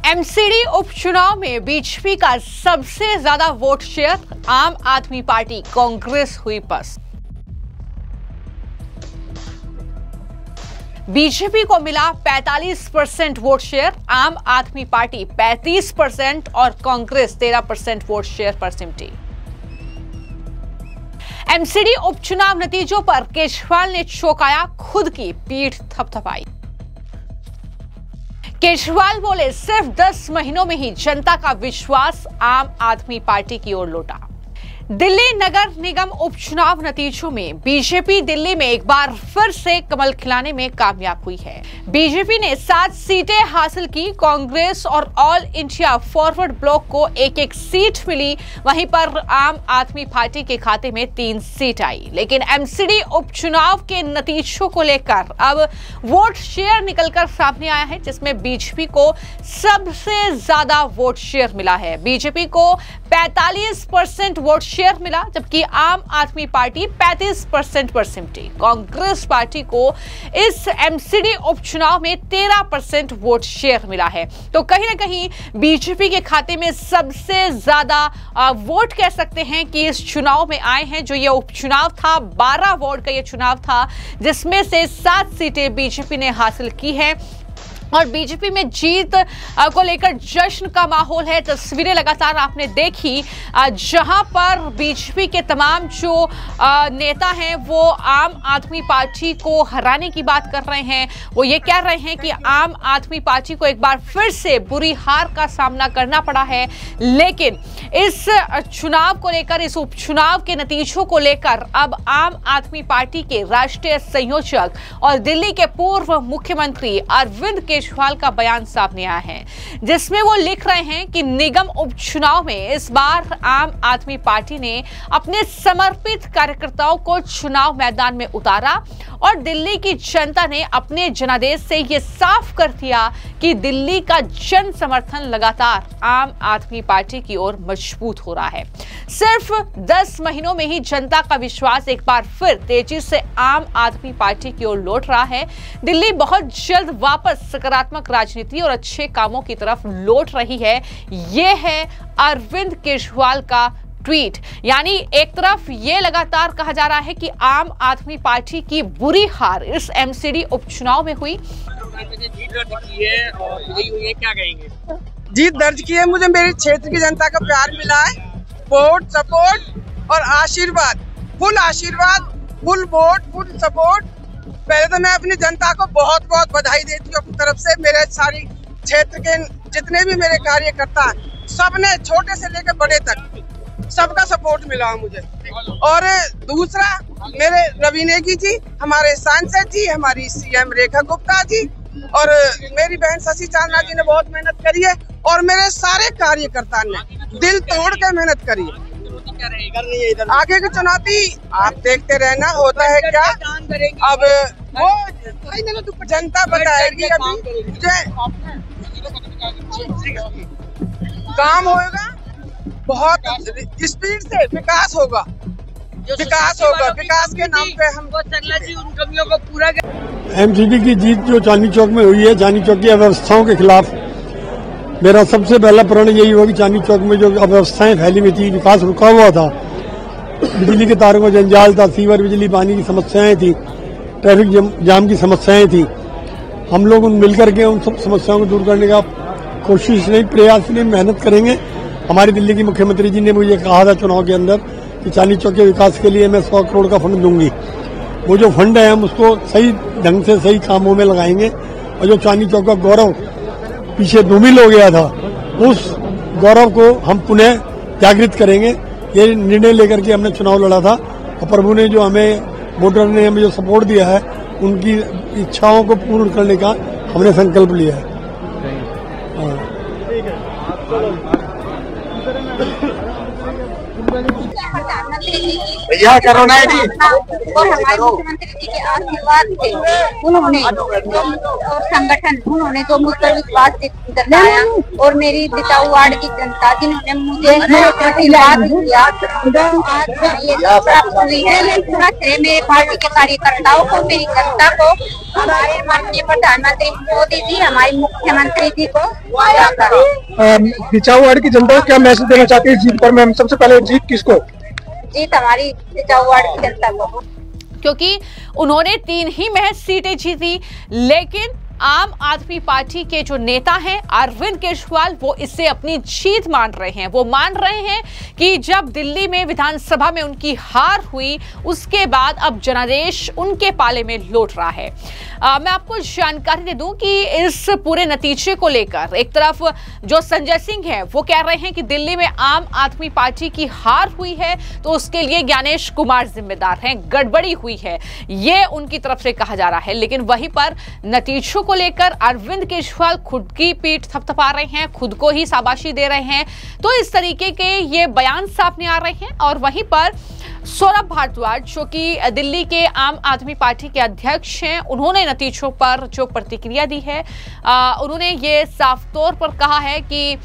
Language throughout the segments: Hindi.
एमसीडी उपचुनाव में बीजेपी का सबसे ज्यादा वोट शेयर आम आदमी पार्टी कांग्रेस हुई पस्त। बीजेपी को मिला 45% वोट शेयर, आम आदमी पार्टी 35% और कांग्रेस 13% वोट शेयर पर सिमटी। एमसीडी उपचुनाव नतीजों पर केजरीवाल ने चौंकाया, खुद की पीठ थपथपाई। केजरीवाल बोले, सिर्फ 10 महीनों में ही जनता का विश्वास आम आदमी पार्टी की ओर लौटा। दिल्ली नगर निगम उपचुनाव नतीजों में बीजेपी दिल्ली में एक बार फिर से कमल खिलाने में कामयाब हुई है। बीजेपी ने 7 सीटें हासिल की, कांग्रेस और ऑल इंडिया फॉरवर्ड ब्लॉक को एक सीट मिली, वहीं पर आम आदमी पार्टी के खाते में 3 सीट आई। लेकिन एमसीडी उपचुनाव के नतीजों को लेकर अब वोट शेयर निकलकर सामने आया है, जिसमें बीजेपी को सबसे ज्यादा वोट शेयर मिला है। बीजेपी को 45% वोट शेयर मिला, जबकि आम आदमी पार्टी 35% पर सिमटी। कांग्रेस पार्टी को इस एमसीडी उपचुनाव में 13% वोट शेयर मिला है। तो कहीं ना कहीं बीजेपी के खाते में सबसे ज्यादा वोट कह सकते हैं कि इस चुनाव में आए हैं। जो ये उपचुनाव था, 12 वार्ड का ये चुनाव था, जिसमें से 7 सीटें बीजेपी ने हासिल की है और बीजेपी में जीत को लेकर जश्न का माहौल है। तस्वीरें लगातार आपने देखी, जहां पर बीजेपी के तमाम जो नेता हैं वो आम आदमी पार्टी को हराने की बात कर रहे हैं। वो ये कह रहे हैं कि आम आदमी पार्टी को एक बार फिर से बुरी हार का सामना करना पड़ा है। लेकिन इस चुनाव को लेकर, इस उपचुनाव के नतीजों को लेकर अब आम आदमी पार्टी के राष्ट्रीय संयोजक और दिल्ली के पूर्व मुख्यमंत्री अरविंद केजरीवाल का बयान सामने आया है, जिसमें वो लिख रहे हैं कि निगम उपचुनाव में इस बार आम आदमी पार्टी ने अपने समर्पित कार्यकर्ताओं को चुनाव मैदान में उतारा और दिल्ली की जनता ने अपने जनादेश से ये साफ कर दिया कि दिल्ली का जन समर्थन लगातार आम आदमी पार्टी की ओर मजबूत हो रहा है। सिर्फ 10 महीनों में ही जनता का विश्वास एक बार फिर तेजी से आम आदमी पार्टी की ओर लौट रहा है। दिल्ली बहुत जल्द वापस सकारात्मक राजनीति और अच्छे कामों की तरफ लौट रही है। ये है अरविंद केजरीवाल का ट्वीट। यानी एक तरफ ये लगातार कहा जा रहा है कि आम आदमी पार्टी की बुरी हार इस एमसीडी उपचुनाव में हुई। जीत दर्ज की है और हुई, क्या कहेंगे? जीत दर्ज की है, मुझे मेरे क्षेत्र की जनता का प्यार मिला है, वोट, सपोर्ट और आशीर्वाद, फुल वोट, फुल सपोर्ट। पहले तो मैं अपनी जनता को बहुत बहुत बधाई देती हूँ अपनी तरफ से। मेरे सारी क्षेत्र के जितने भी मेरे कार्यकर्ता हैं, सबने छोटे से लेकर बड़े तक सबका सपोर्ट मिला मुझे। और दूसरा, मेरे रवि नेगी जी, हमारे सांसद जी, हमारी सीएम रेखा गुप्ता जी और मेरी बहन शशि चांदना जी ने बहुत मेहनत करी है और मेरे सारे कार्यकर्ता ने दिल तोड़ के मेहनत करी है। आगे की चुनौती आप देखते रहना, होता है क्या, अब वो जनता बताएगी। अभी काम होगा, बहुत स्पीड से विकास होगा, विकास के नाम पे हम उन कमियों को पूरा। एमसीडी की जीत जो चांदनी चौक में हुई है, चांदनी चौक की अव्यवस्थाओं के खिलाफ मेरा सबसे पहला प्रण यही होगा कि चांदनी चौक में जो अव्यवस्थाएं फैली हुई थी, विकास रुका हुआ था, बिजली के तारों का जंजाल था, सीवर, बिजली, पानी की समस्याएं थी, ट्रैफिक जाम की समस्याएं थी, हम लोग मिलकर के उन सब समस्याओं को दूर करने का कोशिश नहीं, प्रयास नहीं, मेहनत करेंगे। हमारी दिल्ली की मुख्यमंत्री जी ने मुझे कहा था चुनाव के अंदर कि चांदनी चौक के विकास के लिए मैं 100 करोड़ का फंड दूंगी। वो जो फंड है हम उसको सही ढंग से सही कामों में लगाएंगे और जो चांदनी चौक का गौरव पीछे धूमिल हो गया था, उस गौरव को हम पुनः जागृत करेंगे। ये निर्णय लेकर के हमने चुनाव लड़ा था और प्रभु ने जो हमें, वोटर ने हमें जो सपोर्ट दिया है, उनकी इच्छाओं को पूर्ण करने का हमने संकल्प लिया है। प्रधानमंत्री जी की भैया करोना है जी और हमारे मुख्यमंत्री जी के आशीर्वाद से उन्होंने और संगठन उन्होंने जो मुझ पर विश्वास जताया और मेरी बिताऊ वार्ड की जनता जिन्होंने मुझे आशीर्वाद दिया आज ये प्राप्त हुई है। पूरा श्रेय मेरे पार्टी के कार्यकर्ताओं को, मेरी जनता को, हमारे माननीय प्रधानमंत्री मोदी जी, हमारे मुख्यमंत्री जी को जाता है। बिचाऊ वार्ड की जनता को क्या मैसेज देना चाहते हैं जीत पर? मैम सबसे पहले जीत किसको? जीत हमारी बिचाऊ वार्ड की जनता को, क्योंकि उन्होंने 3 ही महज सीटें जीती, लेकिन आम आदमी पार्टी के जो नेता हैं अरविंद केजरीवाल वो इससे अपनी जीत मान रहे हैं। वो मान रहे हैं कि जब दिल्ली में विधानसभा में उनकी हार हुई उसके बाद अब जनादेश उनके पाले में लौट रहा है। मैं आपको जानकारी दे दूं कि इस पूरे नतीजे को लेकर एक तरफ जो संजय सिंह है वो कह रहे हैं कि दिल्ली में आम आदमी पार्टी की हार हुई है तो उसके लिए ज्ञानेश कुमार जिम्मेदार हैं, गड़बड़ी हुई है, ये उनकी तरफ से कहा जा रहा है। लेकिन वहीं पर नतीजों को लेकर अरविंद केजरीवाल खुद की पीठ थपथपा रहे हैं, खुद को ही शाबाशी दे रहे हैं। तो इस तरीके के ये बयान सामने आ रहे हैं। और वहीं पर सौरभ भारद्वाज जो कि दिल्ली के आम आदमी पार्टी के अध्यक्ष हैं, उन्होंने नतीजों पर जो प्रतिक्रिया दी है, उन्होंने ये साफ तौर पर कहा है कि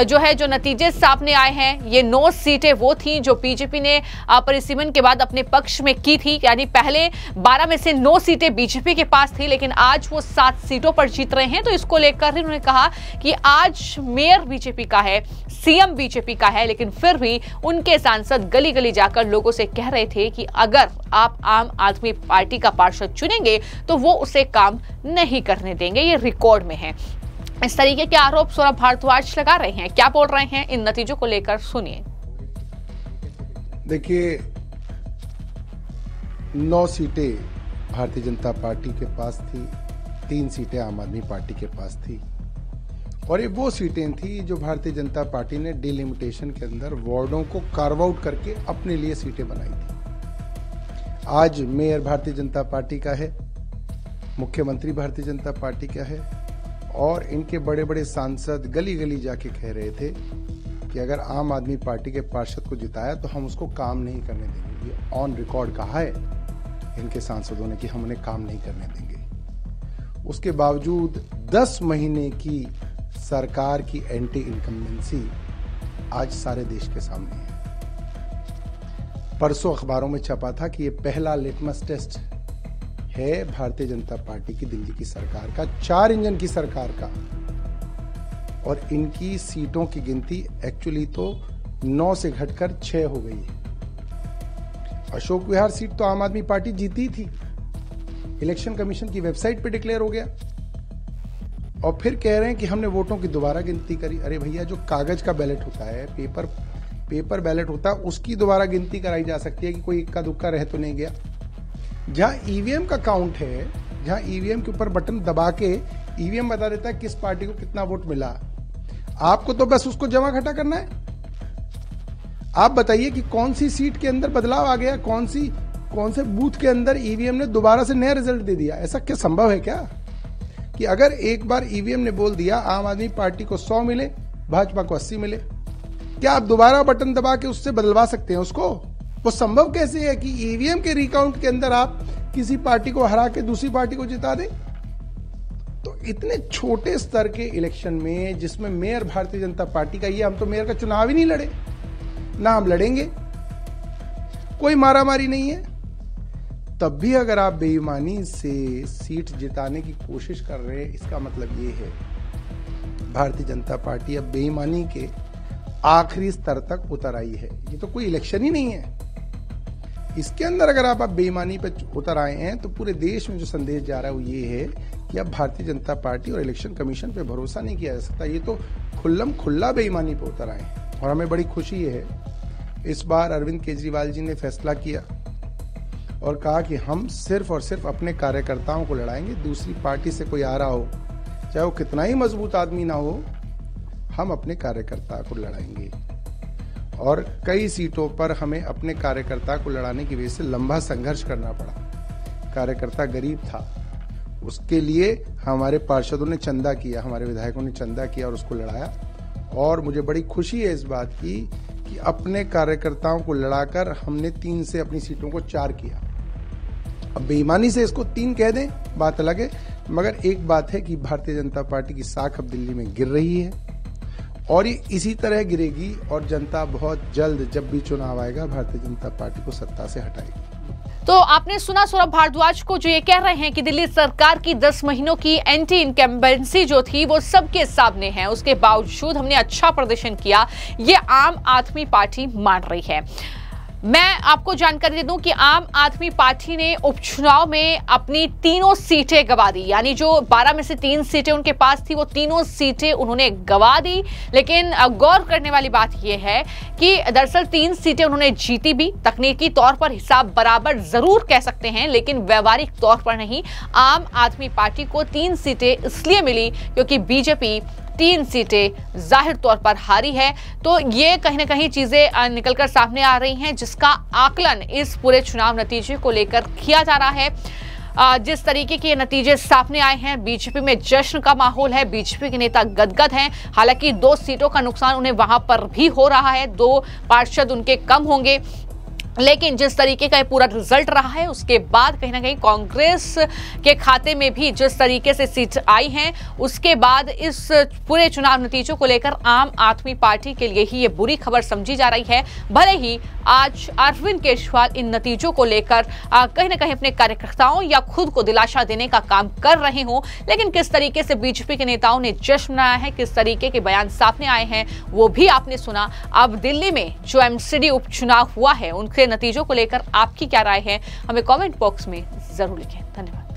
जो नतीजे सामने आए हैं ये 9 सीटें वो थी जो बीजेपी ने परिसीमन के बाद अपने पक्ष में की थी। यानी पहले 12 में से 9 सीटें बीजेपी के पास थी, लेकिन आज वो 7 सीटों पर जीत रहे हैं। तो इसको लेकर ही उन्होंने कहा कि आज मेयर बीजेपी का है, सीएम बीजेपी का है, लेकिन फिर भी उनके सांसद गली गली जाकर लोगों से कह रहे थे कि अगर आप आम आदमी पार्टी का पार्षद चुनेंगे तो वो उसे काम नहीं करने देंगे। ये रिकॉर्ड में है। इस तरीके के आरोप सौरभ भारद्वाज लगा रहे हैं। क्या बोल रहे हैं इन नतीजों को लेकर, सुनिए। देखिए, 9 सीटें भारतीय जनता पार्टी के पास थी, 3 सीटें आम आदमी पार्टी के पास थी, और ये वो सीटें थी जो भारतीय जनता पार्टी ने डिलिमिटेशन के अंदर वार्डों को कार्व आउट करके अपने लिए सीटें बनाई थी। आज मेयर भारतीय जनता पार्टी का है, मुख्यमंत्री भारतीय जनता पार्टी का है, और इनके बड़े बड़े सांसद गली गली जाके कह रहे थे कि अगर आम आदमी पार्टी के पार्षद को जिताया तो हम उसको काम नहीं करने देंगे। ये ऑन रिकॉर्ड कहा है इनके सांसदों ने कि हम उन्हें काम नहीं करने देंगे। उसके बावजूद 10 महीने की सरकार की एंटी इनकम्बेंसी आज सारे देश के सामने है। परसों अखबारों में छपा था कि ये पहला लिटमस टेस्ट है भारतीय जनता पार्टी की दिल्ली की सरकार का, 4 इंजन की सरकार का, और इनकी सीटों की गिनती एक्चुअली तो 9 से घटकर 6 हो गई है। अशोक विहार सीट तो आम आदमी पार्टी जीती थी, इलेक्शन कमीशन की वेबसाइट पे डिक्लेयर हो गया, और फिर कह रहे हैं कि हमने वोटों की दोबारा गिनती करी। अरे भैया, जो कागज का बैलेट होता है, पेपर बैलेट होता है, उसकी दोबारा गिनती कराई जा सकती है कि कोई इक्का दुक्का रह तो नहीं गया। जहां ईवीएम का काउंट है, जहां ईवीएम के ऊपर बटन दबा के ईवीएम बता देता है किस पार्टी को कितना वोट मिला, आपको तो बस उसको जमा घटा करना है। आप बताइए कि कौन सी सीट के अंदर बदलाव आ गया, कौन से बूथ के अंदर ईवीएम ने दोबारा से नया रिजल्ट दे दिया? ऐसा क्या संभव है क्या कि अगर एक बार ईवीएम ने बोल दिया आम आदमी पार्टी को 100 मिले, भाजपा को 80 मिले, क्या आप दोबारा बटन दबा के उससे बदलवा सकते हैं उसको? वो संभव कैसे है कि ईवीएम के रिकाउंट के अंदर आप किसी पार्टी को हरा के दूसरी पार्टी को जिता दें? तो इतने छोटे स्तर के इलेक्शन में, जिसमें मेयर भारतीय जनता पार्टी का, ये हम तो मेयर का चुनाव ही नहीं लड़े, ना हम लड़ेंगे, कोई मारामारी नहीं है, तब भी अगर आप बेईमानी से सीट जिताने की कोशिश कर रहे हैं, इसका मतलब ये है भारतीय जनता पार्टी अब बेईमानी के आखिरी स्तर तक उतर आई है। ये तो कोई इलेक्शन ही नहीं है। इसके अंदर अगर आप बेईमानी पे उतर आए हैं तो पूरे देश में जो संदेश जा रहा है वो ये है कि अब भारतीय जनता पार्टी और इलेक्शन कमीशन पे भरोसा नहीं किया जा सकता। ये तो खुल्लम खुल्ला बेईमानी पे उतर आए हैं। और हमें बड़ी खुशी है, इस बार अरविंद केजरीवाल जी ने फैसला किया और कहा कि हम सिर्फ और सिर्फ अपने कार्यकर्ताओं को लड़ाएंगे, दूसरी पार्टी से कोई आ रहा हो, चाहे वो कितना ही मजबूत आदमी ना हो, हम अपने कार्यकर्ता को लड़ाएंगे। और कई सीटों पर हमें अपने कार्यकर्ता को लड़ाने की वजह से लंबा संघर्ष करना पड़ा। कार्यकर्ता गरीब था, उसके लिए हमारे पार्षदों ने चंदा किया, हमारे विधायकों ने चंदा किया और उसको लड़ाया। और मुझे बड़ी खुशी है इस बात की कि अपने कार्यकर्ताओं को लड़ाकर हमने 3 से अपनी सीटों को 4 किया। अब बेईमानी से इसको 3 कह दें, बात अलग है, मगर एक बात है कि भारतीय जनता पार्टी की साख अब दिल्ली में गिर रही है और ये इसी तरह गिरेगी और जनता बहुत जल्द, जब भी चुनाव आएगा, भारतीय जनता पार्टी को सत्ता से हटाएगी। तो आपने सुना सौरभ भारद्वाज को, जो ये कह रहे हैं कि दिल्ली सरकार की 10 महीनों की एंटी इनकम्बेंसी जो थी वो सबके सामने है, उसके बावजूद हमने अच्छा प्रदर्शन किया, ये आम आदमी पार्टी मान रही है। मैं आपको जानकारी दे दूं कि आम आदमी पार्टी ने उपचुनाव में अपनी 3 सीटें गंवा दी, यानी जो 12 में से 3 सीटें उनके पास थी वो 3 सीटें उन्होंने गंवा दी। लेकिन गौर करने वाली बात यह है कि दरअसल 3 सीटें उन्होंने जीती भी, तकनीकी तौर पर हिसाब बराबर जरूर कह सकते हैं, लेकिन व्यवहारिक तौर पर नहीं। आम आदमी पार्टी को 3 सीटें इसलिए मिली क्योंकि बीजेपी 3 सीटें जाहिर तौर पर हारी है। तो ये कहीं ना कहीं चीजें निकलकर सामने आ रही हैं, जिसका आकलन इस पूरे चुनाव नतीजे को लेकर किया जा रहा है। जिस तरीके के नतीजे सामने आए हैं, बीजेपी में जश्न का माहौल है, बीजेपी के नेता गदगद हैं। हालांकि 2 सीटों का नुकसान उन्हें वहां पर भी हो रहा है, 2 पार्षद उनके कम होंगे, लेकिन जिस तरीके का पूरा रिजल्ट रहा है उसके बाद कहीं ना कहीं कांग्रेस के खाते में भी जिस तरीके से सीट आई हैं, उसके बाद इस पूरे चुनाव नतीजों को लेकर आम आदमी पार्टी के लिए ही ये बुरी खबर समझी जा रही है। भले ही आज अरविंद केजरीवाल इन नतीजों को लेकर कहीं ना कहीं अपने कार्यकर्ताओं या खुद को दिलासा देने का काम कर रहे हों, लेकिन किस तरीके से बीजेपी के नेताओं ने जश्न मनाया है, किस तरीके के बयान सामने आए हैं, वो भी आपने सुना। अब दिल्ली में जो एमसीडी उपचुनाव हुआ है, उनके नतीजों को लेकर आपकी क्या राय है, हमें कमेंट बॉक्स में जरूर लिखें। धन्यवाद।